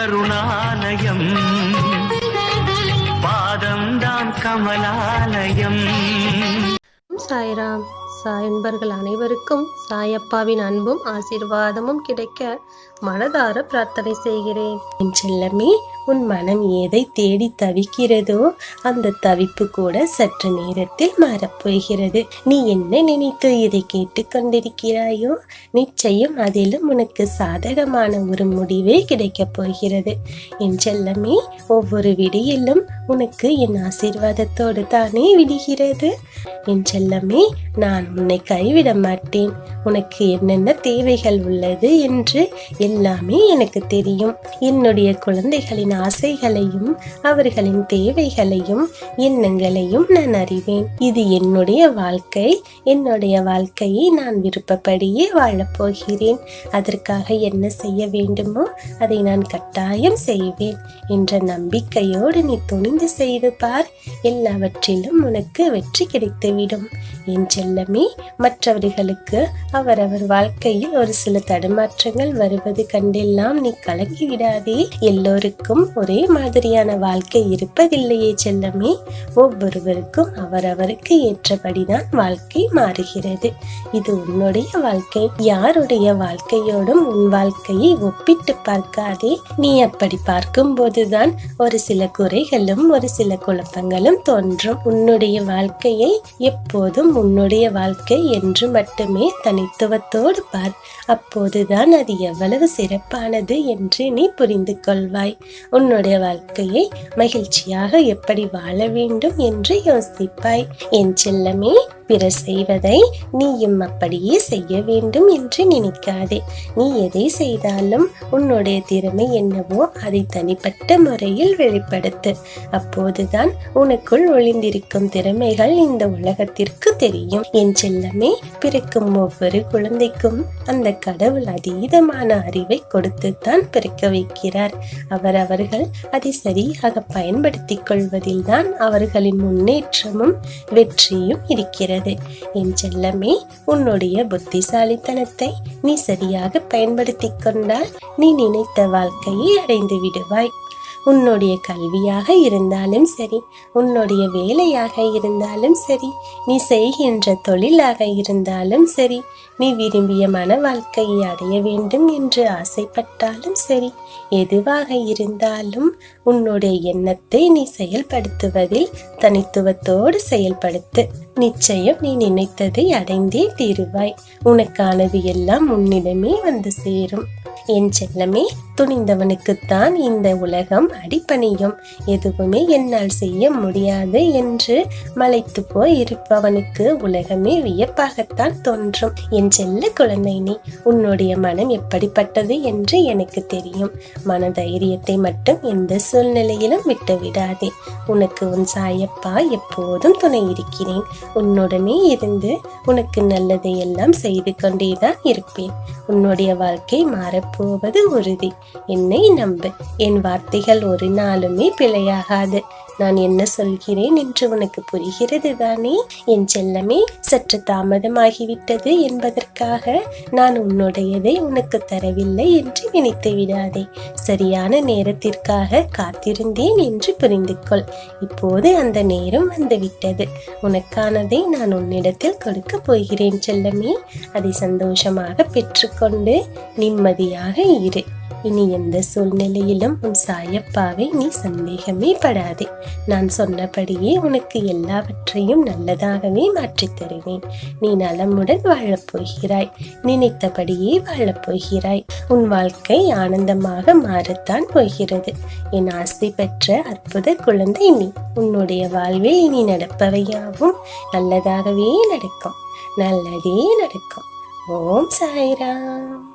கருணாலயம், பாதம்தான் கமலாலயம். சாய்ராம். சாய் அன்பர்கள் அனைவருக்கும் சாயப்பாவின் அன்பும் ஆசீர்வாதமும் கிடைக்க மனதார பிரார்த்தனை செய்கிறேன். என் செல்லமே, உன் மனம் எதை தேடி தவிக்கிறதோ அந்த தவிப்பு கூட சற்று நேரத்தில் மாறப்போகிறது. நீ என்ன நினைத்து இதை கேட்டுக்கொண்டிருக்கிறாயோ நிச்சயம் அதிலும் உனக்கு சாதகமான ஒரு முடிவே கிடைக்கப் போகிறது. என் செல்லமே, ஒவ்வொரு விடியிலும் உனக்கு என் ஆசீர்வாதத்தோடு தானே விடுகிறது. என் செல்லமே, நான் உன்னை கைவிட மாட்டேன். உனக்கு என்னென்ன தேவைகள் உள்ளது என்று எல்லாமே எனக்கு தெரியும். என்னுடைய குழந்தைகளின் ஆசைகளையும் அவர்களின் தேவைகளையும் எண்ணங்களையும் நான் அறிவேன். இது என்னுடைய வாழ்க்கை. என்னுடைய வாழ்க்கையை நான் விருப்பப்படியே வாழப்போகிறேன். அதற்காக என்ன செய்ய வேண்டுமோ அதை நான் கட்டாயம் செய்வேன் என்ற நம்பிக்கையோடு நீ துணிந்து செய்து பார். எல்லாவற்றிலும் உனக்கு வெற்றி கிடைத்துவிடும். என் செல்லமே, மற்றவர்களுக்கு அவரவர் வாழ்க்கையில் ஒரு சில தடுமாற்றங்கள் வருவது கண்டெல்லாம் நீ கலங்கி விடாதே. எல்லோருக்கும் ஒரே மாதிரியான வாழ்க்கை இருப்பதில்லையே செல்லமே. ஒவ்வொருவருக்கும் அவரவருக்கு ஏற்றபடிதான் வாழ்க்கை மாறுகிறது. இது உன்னுடைய வாழ்க்கை. யாருடைய வாழ்க்கையோடும் உன் வாழ்க்கையை ஒப்பிட்டு பார்க்காதே. நீ அப்படி பார்க்கும் போதுதான் ஒரு சில குறைகளும் ஒரு சில குழப்பங்களும் தோன்றும். உன்னுடைய வாழ்க்கையை எப்போதும் உன்னுடைய வாழ்க்கை என்று மட்டுமே தனித்துவத்தோடு பார். அப்போதுதான் அது எவ்வளவு சிறப்பானது என்று நீ புரிந்து கொள்வாய். உன்னுடைய வாழ்க்கையை மகிழ்ச்சியாக எப்படி வாழ வேண்டும் என்று யோசிப்பாய். என் செல்லமே, பிறர் செய்வதை நீயும் அப்படியே செய்ய வேண்டும் என்று நினைக்காதே. நீ எதை செய்தாலும் உன்னுடைய திறமை என்னவோ அதை தனிப்பட்ட முறையில் வெளிப்படுத்து. அப்போதுதான் உனக்குள் ஒளிந்திருக்கும் திறமைகள் இந்த உலகத்திற்கு தெரியும். என் செல்லமே, பிறக்கும் ஒவ்வொரு குழந்தைக்கும் அந்த கடவுள் அதீதமான அறிவை கொடுத்துத்தான் பிறக்க வைக்கிறார். அவர்கள் அதை சரியாக பயன்படுத்திக் கொள்வதில் தான் அவர்களின் முன்னேற்றமும் வெற்றியும் இருக்கிறது. என் செல்லமே, உன்னுடைய புத்திசாலித்தனத்தை நீ சரியாக பயன்படுத்திக் கொண்டால் நீ நினைத்த வாழ்க்கையை அடைந்து விடுவாய். உன்னுடைய கல்வியாக இருந்தாலும் சரி, உன்னுடைய வேலையாக இருந்தாலும் சரி, நீ செய்கின்ற தொழிலாக இருந்தாலும் சரி, நீ விரும்பிய மன வாழ்க்கையை அடைய வேண்டும் என்று ஆசைப்பட்டாலும் சரி, எதுவாக இருந்தாலும் உன்னுடைய எண்ணத்தை நீ செயல்படுத்துவதில் தனித்துவத்தோடு செயல்படுத்து. நிச்சயம் நீ நினைத்ததை அடைந்தே தீருவாய். உனக்கானது எல்லாம் உன்னிடமே வந்து சேரும். என் செல்லமே, துணிந்தவனுக்குத்தான் இந்த உலகம் அடிபணியும். எதுவுமே என்னால் செய்ய முடியாது என்று மலைத்து போய் இருப்பவனுக்கு உலகமே வியப்பாகத்தான் தோன்றும். என் செல்ல குழந்தை, நீ உன்னுடைய மனம் எப்படிப்பட்டது என்று எனக்கு தெரியும். மன தைரியத்தை மட்டும் எந்த சூழ்நிலையிலும் விட்டு விடாதே. உனக்கு உன் சாயப்பா எப்போதும் துணை இருக்கிறேன். உன்னுடனே இருந்து உனக்கு நல்லதை எல்லாம் செய்து கொண்டேதான் இருப்பேன். உன்னுடைய வாழ்க்கை மாறப்போவது உறுதி. என்னை நம்பு. என் வார்த்தைகள் ஒரு நாளுமே பிழையாகாது. நான் என்ன சொல்கிறேன் என்று உனக்கு புரிகிறது தானே? என் செல்லமே, சற்று தாமதமாகிவிட்டது என்பதற்காக நான் உன்னுடையதை உனக்கு தரவில்லை என்று நினைத்து விடாதே. சரியான நேரத்திற்காக காத்திருந்தேன் என்று புரிந்து கொள். இப்போது அந்த நேரம் வந்துவிட்டது. உனக்கானதை நான் உன்னிடத்தில் கொடுக்க போகிறேன் செல்லமே. அதை சந்தோஷமாக பெற்றுக்கொண்டு நிம்மதியாக இரு. இனி எந்த சூழ்நிலையிலும் உன் சாயப்பாவை நீ சந்தேகமே படாதே. நான் சொன்னபடியே உனக்கு எல்லாவற்றையும் நல்லதாகவே மாற்றித் தருவேன். நீ நலமுடன் வாழப்போகிறாய். நினைத்தபடியே வாழப்போகிறாய். உன் வாழ்க்கை ஆனந்தமாக மாறத்தான் போகிறது. என் ஆசை பெற்ற அற்புத குழந்தை நீ. உன்னுடைய வாழ்வில் இனி நடப்பவையாவும் நல்லதாகவே நடக்கும். நல்லதே நடக்கும். ஓம் சாய்ராம்.